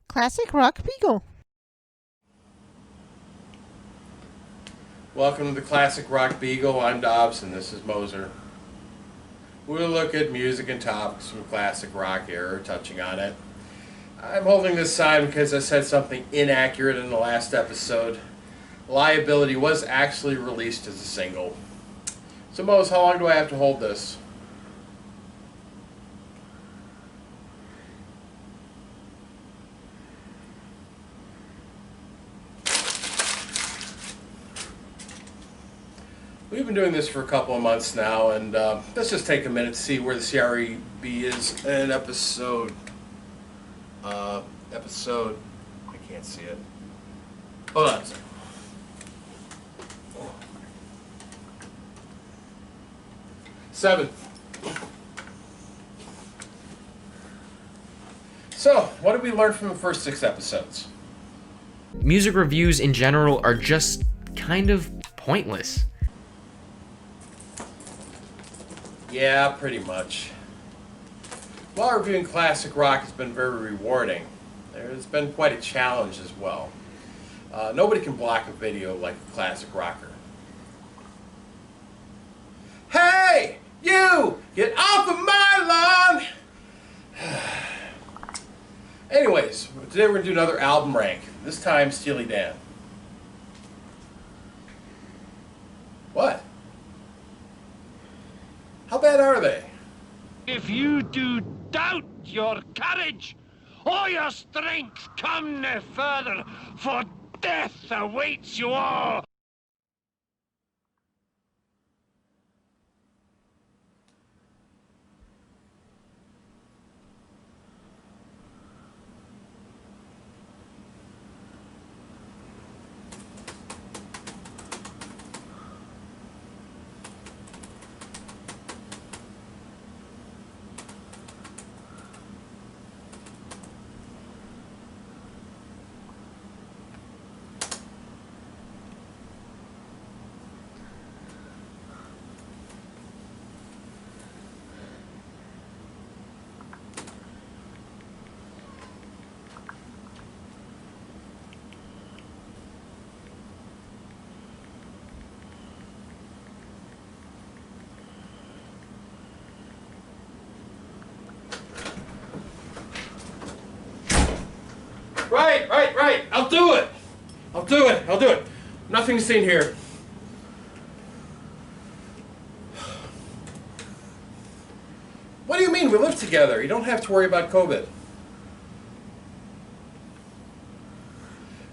Classic Rock Beagle. Welcome to the Classic Rock Beagle. I'm Dobbs and this is Moser. We'll look at music and topics from classic rock era, touching on it. I'm holding this sign because I said something inaccurate in the last episode. Liability was actually released as a single. So Mose, how long do I have to hold this? We've been doing this for a couple of months now, and let's just take a minute to see where the CREB is in episode, I can't see it. Hold on a second. Seven. So, what did we learn from the first 6 episodes? Music reviews in general are just kind of pointless. Yeah, pretty much. While reviewing classic rock has been very rewarding, there's been quite a challenge as well. Nobody can block a video like a classic rocker. Hey! You! Get off of my lawn! Anyways, today we're going to do another album rank. This time, Steely Dan. What? How bad are they? If you do doubt your courage or your strength, come no further, for death awaits you all. Right. I'll do it. Nothing seen here. What do you mean? We live together. You don't have to worry about COVID.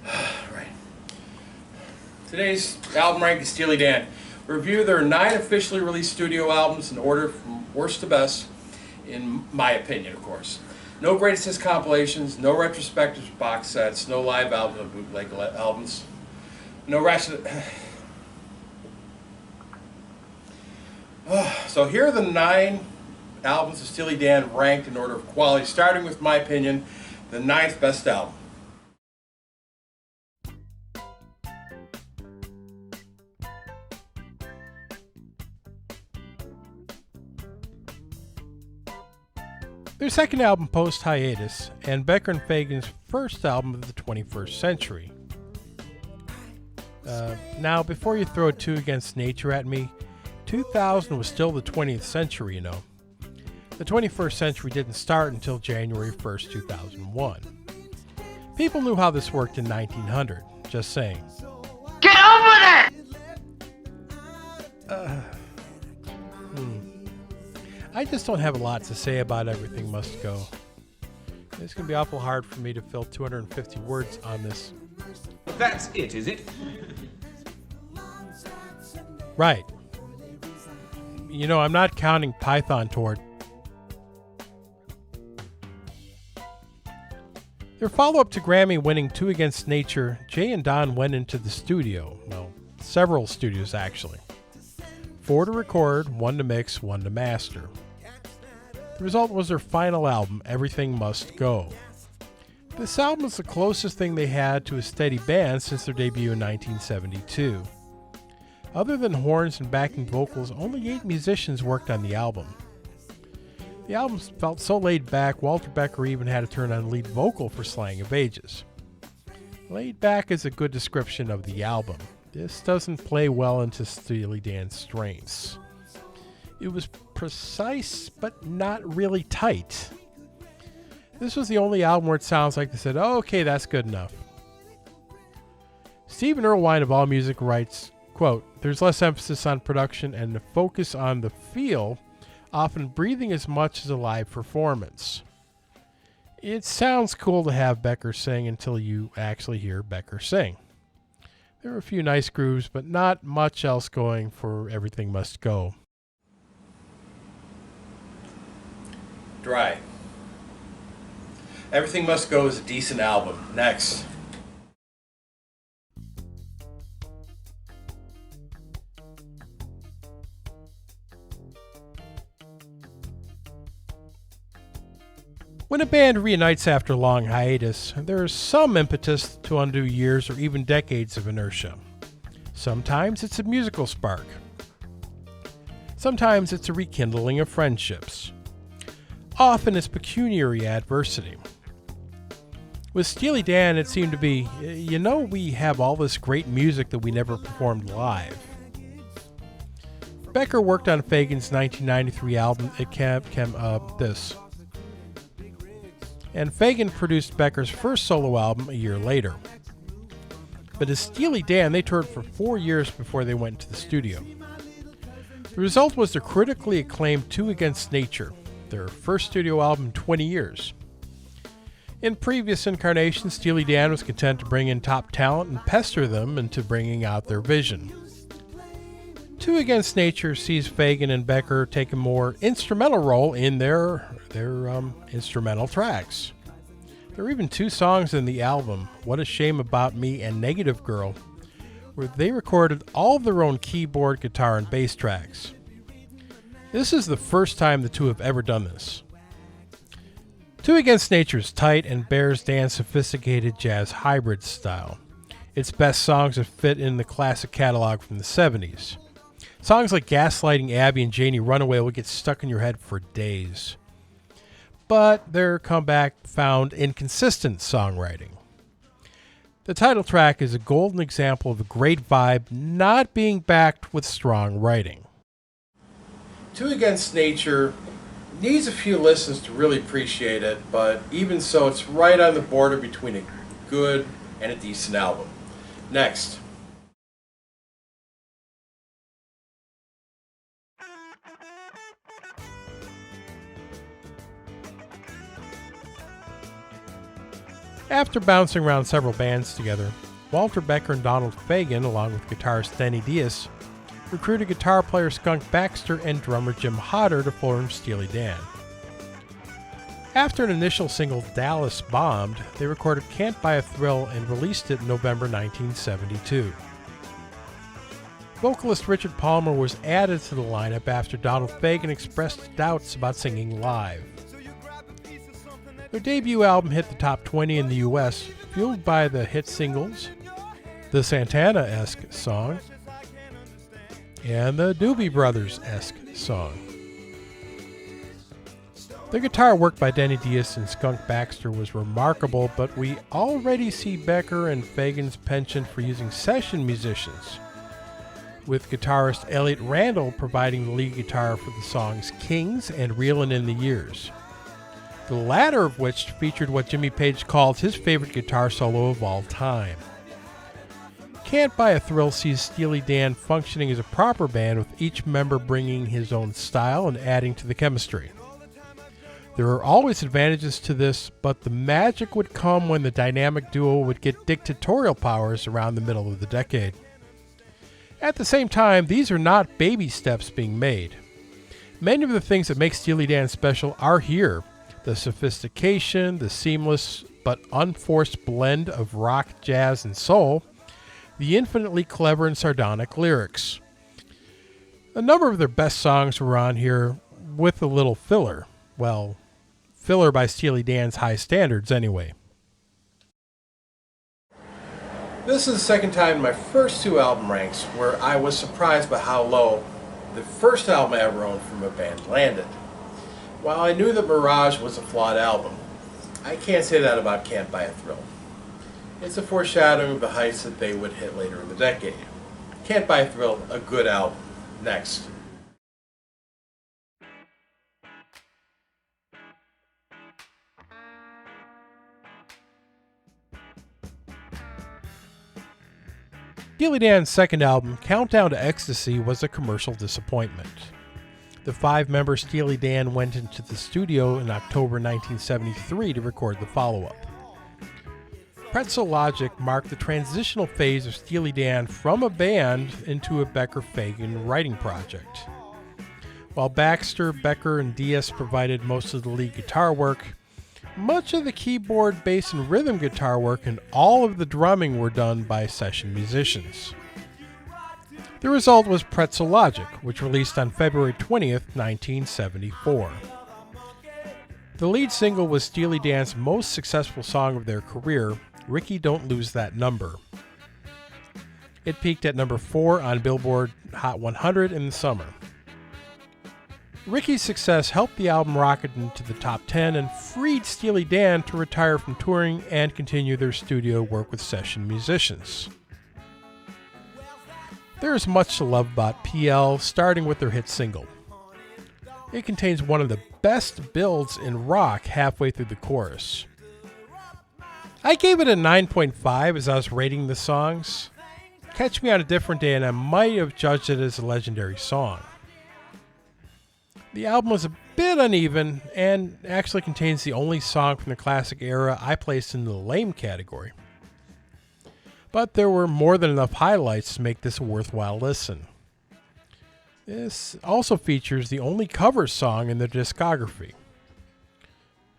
Right. Today's album rank is Steely Dan. Review their 9 officially released studio albums in order from worst to best, in my opinion, of course. No greatest hits compilations, no retrospectives box sets, no live albums or bootleg albums, no ratchet. So here are the 9 albums of Steely Dan ranked in order of quality, starting with my opinion, the 9th best album. Their second album post-hiatus, and Becker and Fagen's first album of the 21st century. Now, before you throw 2 Against Nature at me, 2000 was still the 20th century, you know. The 21st century didn't start until January 1st, 2001. People knew how this worked in 1900, just saying. Get over it! I just don't have a lot to say about Everything Must Go. It's going to be awful hard for me to fill 250 words on this. That's it, is it? Right. You know, I'm not counting Python toward. Their follow-up to Grammy-winning 2 Against Nature, Jay and Don went into the studio. Well, several studios actually. 4 to record, 1 to mix, 1 to master. The result was their final album, Everything Must Go. This album is the closest thing they had to a steady band since their debut in 1972. Other than horns and backing vocals, only 8 musicians worked on the album. The album felt so laid back, Walter Becker even had to turn on lead vocal for Slang of Ages. Laid back is a good description of the album. This doesn't play well into Steely Dan's strengths. It was precise, but not really tight. This was the only album where it sounds like they said, oh, okay, that's good enough. Stephen Erlewine of AllMusic writes, quote, there's less emphasis on production and the focus on the feel, often breathing as much as a live performance. It sounds cool to have Becker sing until you actually hear Becker sing. There are a few nice grooves, but not much else going for Everything Must Go. Dry. Everything Must Go is a decent album. Next. When a band reunites after a long hiatus, there is some impetus to undo years or even decades of inertia. Sometimes it's a musical spark. Sometimes it's a rekindling of friendships. Often it's pecuniary adversity. With Steely Dan, it seemed to be, we have all this great music that we never performed live. Becker worked on Fagen's 1993 album, It Came This. And Fagen produced Becker's first solo album a year later. But as Steely Dan, they toured for 4 years before they went into the studio. The result was their critically acclaimed Two Against Nature, their first studio album in 20 years. In previous incarnations, Steely Dan was content to bring in top talent and pester them into bringing out their vision. Two Against Nature sees Fagen and Becker take a more instrumental role in their instrumental tracks. There are even 2 songs in the album, What a Shame About Me and Negative Girl, where they recorded all of their own keyboard, guitar, and bass tracks. This is the first time the two have ever done this. Two Against Nature is tight and bears Dan's sophisticated jazz hybrid style. Its best songs have fit in the classic catalog from the 70s. Songs like Gaslighting Abby and Janie Runaway will get stuck in your head for days. But their comeback found inconsistent songwriting. The title track is a golden example of a great vibe not being backed with strong writing. Two Against Nature needs a few listens to really appreciate it, but even so, it's right on the border between a good and a decent album. Next. After bouncing around several bands together, Walter Becker and Donald Fagen, along with guitarist Denny Diaz, recruited guitar player Skunk Baxter and drummer Jim Hodder to form Steely Dan. After an initial single, Dallas bombed, they recorded Can't Buy a Thrill and released it in November 1972. Vocalist Richard Palmer was added to the lineup after Donald Fagen expressed doubts about singing live. Their debut album hit the top 20 in the US, fueled by the hit singles, the Santana-esque song, and the Doobie Brothers-esque song. The guitar work by Denny Diaz and Skunk Baxter was remarkable, but we already see Becker and Fagen's penchant for using session musicians, with guitarist Elliot Randall providing the lead guitar for the songs Kings and Reelin' in the Years, the latter of which featured what Jimmy Page called his favorite guitar solo of all time. Can't Buy a Thrill sees Steely Dan functioning as a proper band, with each member bringing his own style and adding to the chemistry. There are always advantages to this, but the magic would come when the dynamic duo would get dictatorial powers around the middle of the decade. At the same time, these are not baby steps being made. Many of the things that make Steely Dan special are here. The sophistication, the seamless but unforced blend of rock, jazz, and soul, the infinitely clever and sardonic lyrics. A number of their best songs were on here with a little filler. Well, filler by Steely Dan's high standards anyway. This is the second time in my first 2 album ranks where I was surprised by how low the first album I ever owned from a band landed. While I knew that Mirage was a flawed album, I can't say that about Can't Buy a Thrill. It's a foreshadowing of the heights that they would hit later in the decade. Can't Buy a Thrill, a good album. Next. Steely Dan's second album, Countdown to Ecstasy, was a commercial disappointment. The five-member Steely Dan went into the studio in October 1973 to record the follow-up. Pretzel Logic marked the transitional phase of Steely Dan from a band into a Becker-Fagen writing project. While Baxter, Becker, and Diaz provided most of the lead guitar work, much of the keyboard, bass, and rhythm guitar work and all of the drumming were done by session musicians. The result was Pretzel Logic, which released on February 20th, 1974. The lead single was Steely Dan's most successful song of their career, Ricky Don't Lose That Number. It peaked at number 4 on Billboard Hot 100 in the summer. Ricky's success helped the album rocket into the top 10 and freed Steely Dan to retire from touring and continue their studio work with session musicians. There is much to love about PL, starting with their hit single. It contains one of the best builds in rock halfway through the chorus. I gave it a 9.5 as I was rating the songs. Catch Me on a Different Day and I might have judged it as a legendary song. The album was a bit uneven and actually contains the only song from the classic era I placed in the lame category. But there were more than enough highlights to make this a worthwhile listen. This also features the only cover song in their discography.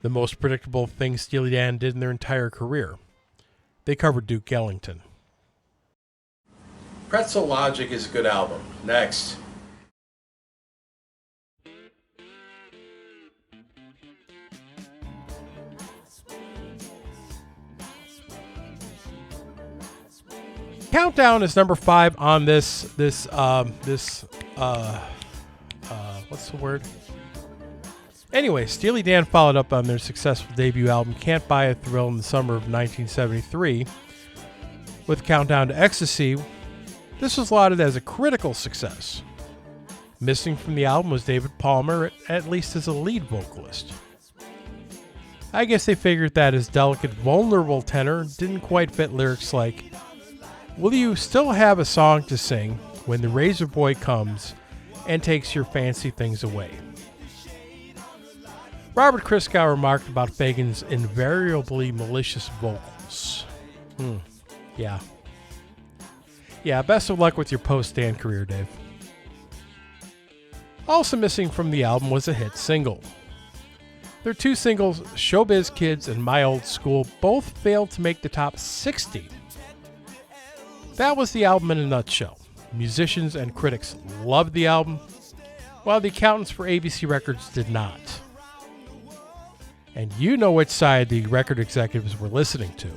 The most predictable thing Steely Dan did in their entire career. They covered Duke Ellington. Pretzel Logic is a good album. Next. Countdown is number 5 on this what's the word? Anyway, Steely Dan followed up on their successful debut album Can't Buy a Thrill in the summer of 1973 with Countdown to Ecstasy. This was lauded as a critical success. Missing from the album was David Palmer, at least as a lead vocalist. I guess they figured that his delicate, vulnerable tenor didn't quite fit lyrics like, "Will you still have a song to sing when the Razor Boy comes and takes your fancy things away?" Robert Christgau remarked about Fagen's invariably malicious vocals. Yeah, best of luck with your post-Dan career, Dave. Also missing from the album was a hit single. Their two singles, Showbiz Kids and My Old School, both failed to make the top 60. That was the album in a nutshell. Musicians and critics loved the album, while the accountants for ABC Records did not. And you know which side the record executives were listening to.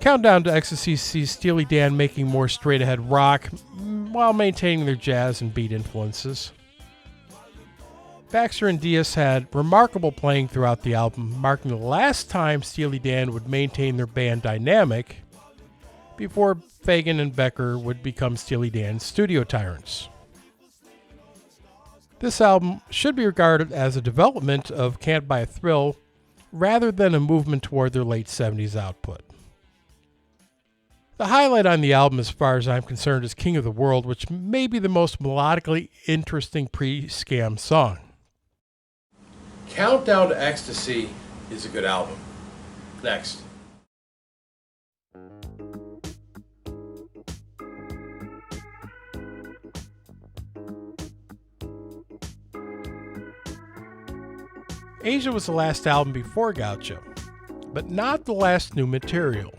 Countdown to Ecstasy sees Steely Dan making more straight-ahead rock while maintaining their jazz and beat influences. Baxter and Diaz had remarkable playing throughout the album, marking the last time Steely Dan would maintain their band dynamic before Fagen and Becker would become Steely Dan's studio tyrants. This album should be regarded as a development of Can't Buy a Thrill rather than a movement toward their late 70s output. The highlight on the album, as far as I'm concerned, is King of the World, which may be the most melodically interesting pre-scam song. Countdown to Ecstasy is a good album. Next. Asia was the last album before Gaucho, but not the last new material.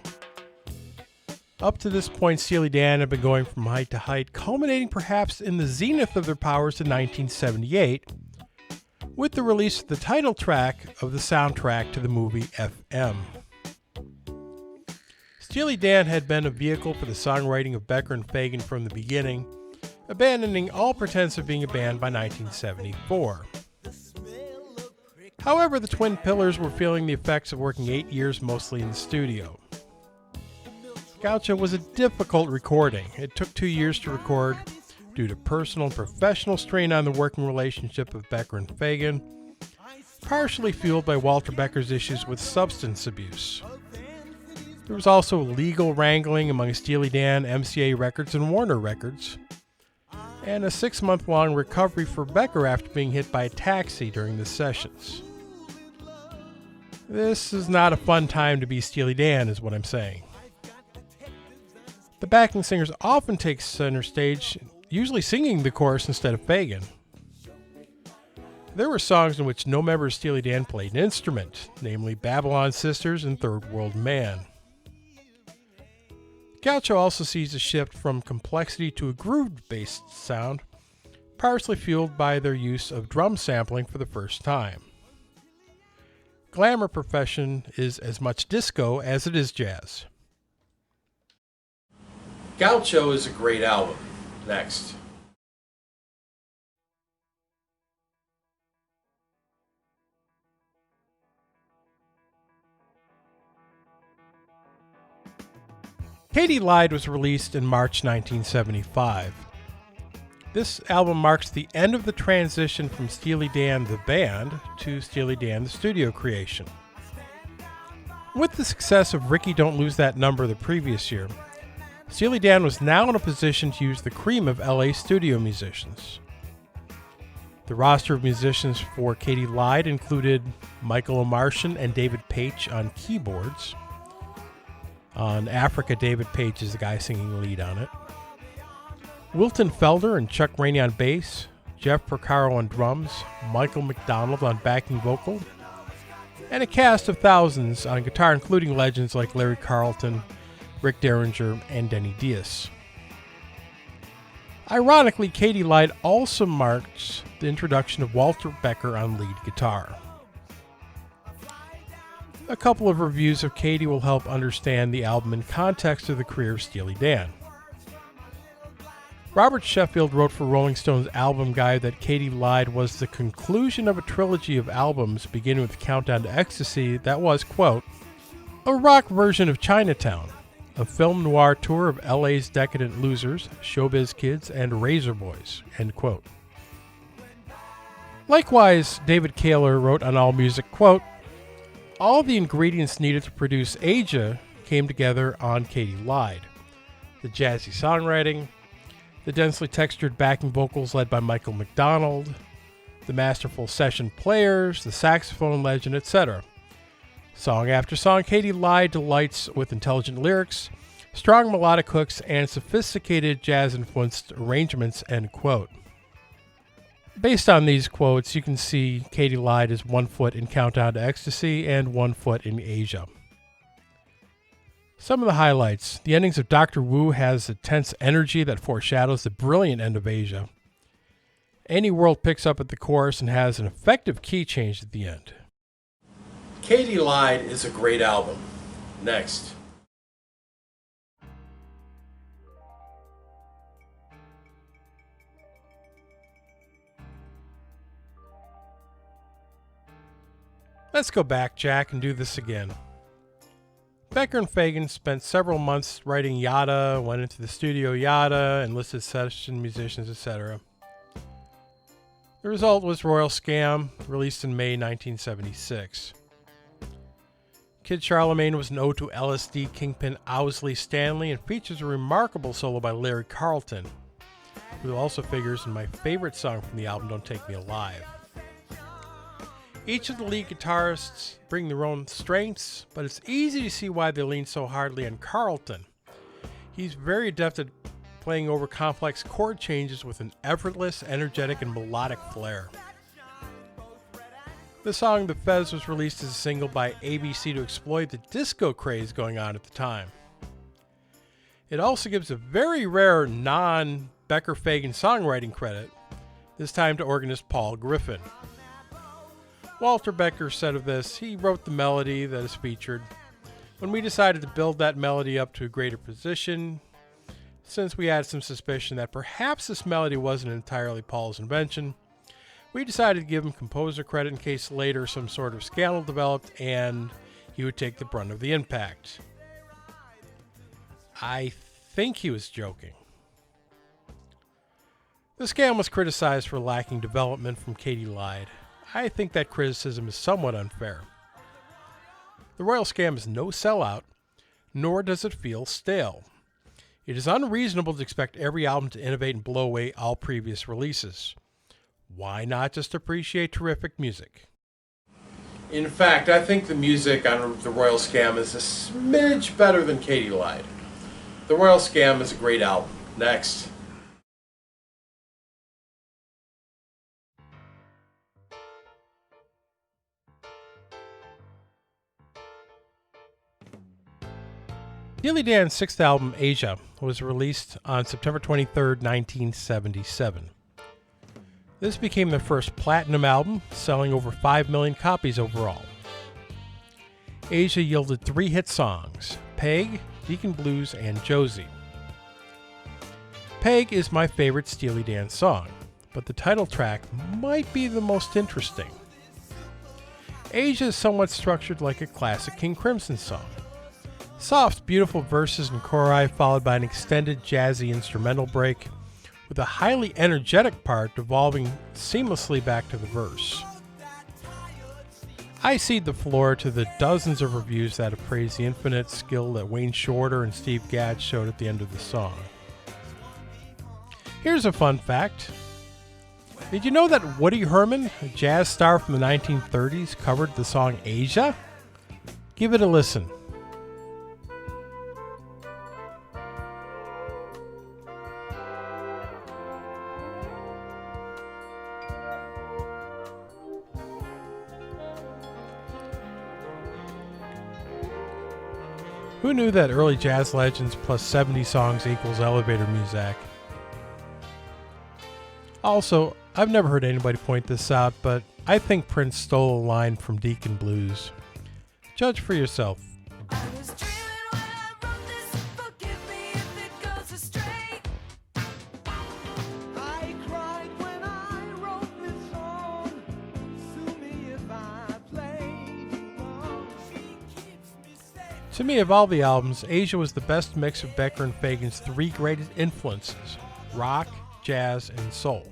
Up to this point, Steely Dan had been going from height to height, culminating perhaps in the zenith of their powers in 1978, with the release of the title track of the soundtrack to the movie FM. Steely Dan had been a vehicle for the songwriting of Becker and Fagen from the beginning, abandoning all pretense of being a band by 1974. However, the Twin Pillars were feeling the effects of working 8 years mostly in the studio. Gaucho was a difficult recording. It took 2 years to record due to personal and professional strain on the working relationship of Becker and Fagen, partially fueled by Walter Becker's issues with substance abuse. There was also legal wrangling among Steely Dan, MCA Records, and Warner Records, and a 6-month-long recovery for Becker after being hit by a taxi during the sessions. This is not a fun time to be Steely Dan, is what I'm saying. The backing singers often take center stage, usually singing the chorus instead of Fagen. There were songs in which no member of Steely Dan played an instrument, namely Babylon Sisters and Third World Man. Gaucho also sees a shift from complexity to a groove-based sound, partially fueled by their use of drum sampling for the first time. Glamour Profession is as much disco as it is jazz. Gaucho is a great album. Next. Katie Lied was released in March 1975. This album marks the end of the transition from Steely Dan the band to Steely Dan the studio creation. With the success of Ricky Don't Lose That Number the previous year, Steely Dan was now in a position to use the cream of LA studio musicians. The roster of musicians for Katie Lied included Michael O'Martian and David Paich on keyboards. On Africa, David Paich is the guy singing lead on it. Wilton Felder and Chuck Rainey on bass, Jeff Porcaro on drums, Michael McDonald on backing vocal, and a cast of thousands on guitar, including legends like Larry Carlton, Rick Derringer, and Denny Dias. Ironically, Katie Lied also marks the introduction of Walter Becker on lead guitar. A couple of reviews of Katie will help understand the album in context of the career of Steely Dan. Robert Sheffield wrote for Rolling Stone's album guide that Katie Lied was the conclusion of a trilogy of albums beginning with Countdown to Ecstasy that was, quote, a rock version of Chinatown, a film noir tour of LA's decadent losers, showbiz kids, and razor boys, end quote. Likewise, David Kaler wrote on AllMusic, quote, all the ingredients needed to produce Aja came together on Katie Lied. The jazzy songwriting, the densely textured backing vocals led by Michael McDonald, the masterful session players, the saxophone legend, etc. Song after song, Katie Lied delights with intelligent lyrics, strong melodic hooks, and sophisticated jazz-influenced arrangements, end quote. Based on these quotes, you can see Katie Lied is 1 foot in Countdown to Ecstasy and 1 foot in Aja. Some of the highlights. The endings of Dr. Wu has a tense energy that foreshadows the brilliant end of Aja. Any World picks up at the chorus and has an effective key change at the end. Katie Lied is a great album. Next. Let's go back, Jack, and do this again. Becker and Fagen spent several months writing Yada, went into the studio Yada, enlisted session musicians, etc. The result was Royal Scam, released in May 1976. Kid Charlemagne was an ode to LSD kingpin Owsley Stanley and features a remarkable solo by Larry Carlton, who also figures in my favorite song from the album, Don't Take Me Alive. Each of the lead guitarists bring their own strengths, but it's easy to see why they lean so hardly on Carlton. He's very adept at playing over complex chord changes with an effortless, energetic, and melodic flair. The song The Fez was released as a single by ABC to exploit the disco craze going on at the time. It also gives a very rare non-Becker-Fagen songwriting credit, this time to organist Paul Griffin. Walter Becker said of this, he wrote the melody that is featured. When we decided to build that melody up to a greater position, since we had some suspicion that perhaps this melody wasn't entirely Paul's invention, we decided to give him composer credit in case later some sort of scandal developed and he would take the brunt of the impact. I think he was joking. The scam was criticized for lacking development from Katie Lyde. I think that criticism is somewhat unfair. The Royal Scam is no sellout, nor does it feel stale. It is unreasonable to expect every album to innovate and blow away all previous releases. Why not just appreciate terrific music? In fact, I think the music on the Royal Scam is a smidge better than Katie Lyde. The Royal Scam is a great album. Next. Steely Dan's sixth album, Asia, was released on September 23, 1977. This became their first platinum album, selling over 5 million copies overall. Asia yielded 3 hit songs, Peg, Deacon Blues, and Josie. Peg is my favorite Steely Dan song, but the title track might be the most interesting. Asia is somewhat structured like a classic King Crimson song. Soft, beautiful verses and chori followed by an extended jazzy instrumental break, with a highly energetic part devolving seamlessly back to the verse. I cede the floor to the dozens of reviews that have praised the infinite skill that Wayne Shorter and Steve Gadd showed at the end of the song. Here's a fun fact. Did you know that Woody Herman, a jazz star from the 1930s, covered the song Asia? Give it a listen. Who knew that early jazz legends plus 70 songs equals elevator music? Also, I've never heard anybody point this out, but I think Prince stole a line from Deacon Blues. Judge for yourself. To me, of all the albums, Asia was the best mix of Becker and Fagen's 3 greatest influences, rock, jazz, and soul.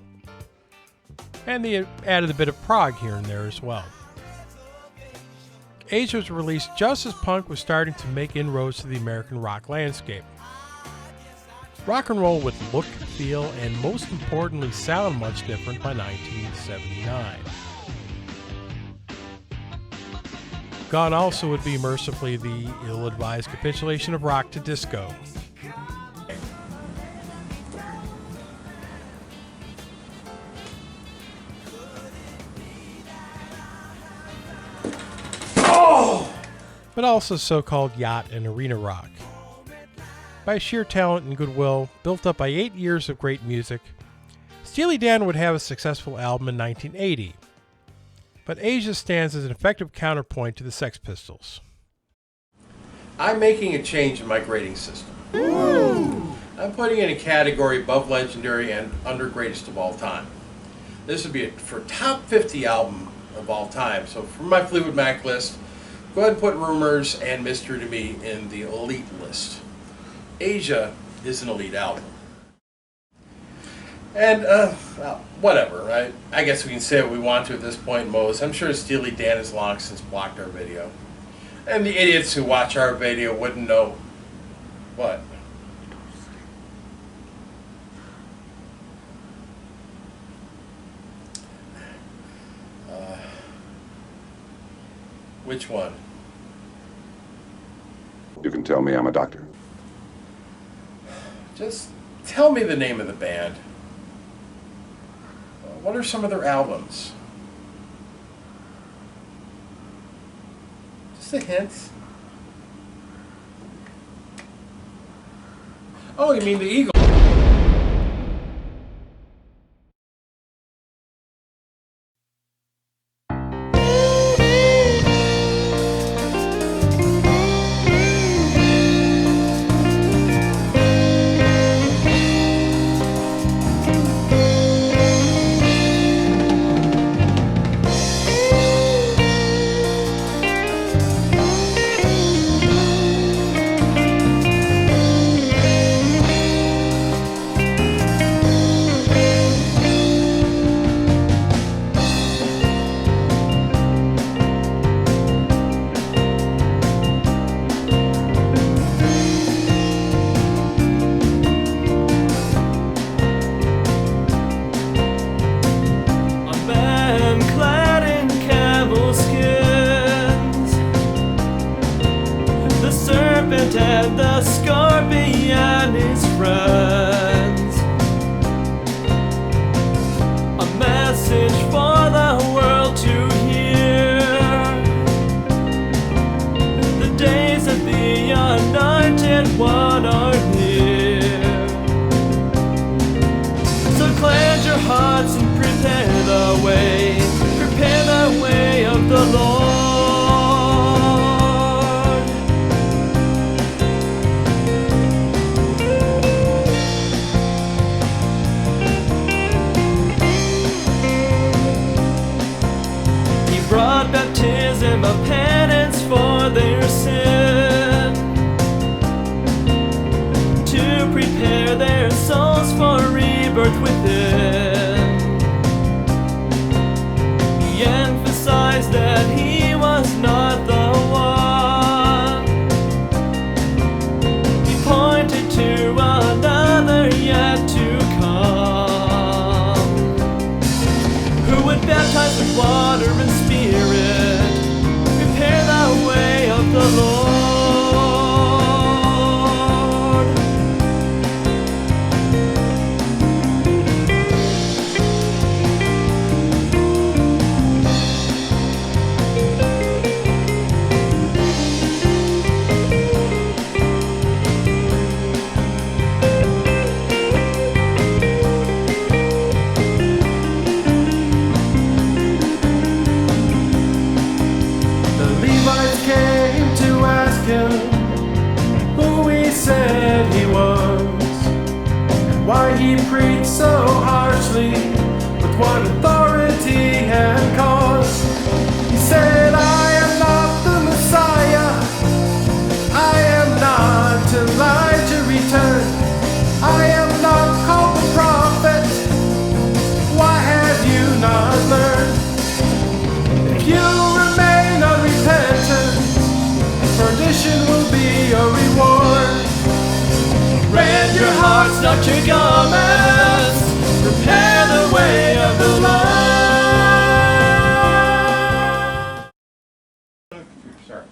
And they added a bit of prog here and there as well. Asia was released just as punk was starting to make inroads to the American rock landscape. Rock and roll would look, feel, and most importantly sound much different by 1979. Gone also would be mercifully the ill-advised capitulation of rock to disco. But also so-called yacht and arena rock. By sheer talent and goodwill, built up by 8 years of great music, Steely Dan would have a successful album in 1980. But Asia stands as an effective counterpoint to the Sex Pistols. I'm making a change in my grading system. I'm putting in a category above legendary and under greatest of all time. This would be for top 50 album of all time. So for my Fleetwood Mac list, go ahead and put Rumors and Mystery to Me in the elite list. Asia is an elite album. And, well, whatever, right? I guess we can say what we want to at this point, Mose. I'm sure Steely Dan has long since blocked our video. And the idiots who watch our video wouldn't know what. Which one? You can tell me I'm a doctor. Just tell me the name of the band. What are some of their albums? Just a hint. Oh, you mean the Eagle? brought baptism of penance for their sin, to prepare their souls for rebirth within. He emphasized that he was not the one. He pointed to another yet to come, who would baptize with water and spirit, prepare the way of the Lord. Said he was, and why he preached so harshly, with what authority and cause. He said, I am not the Messiah, I am not Elijah returned, I am not called the prophet, why have you not learned? If you remain unrepentant, perdition will be your reward. Rend your hearts, not your garments. Prepare the way of the Lord. Sorry.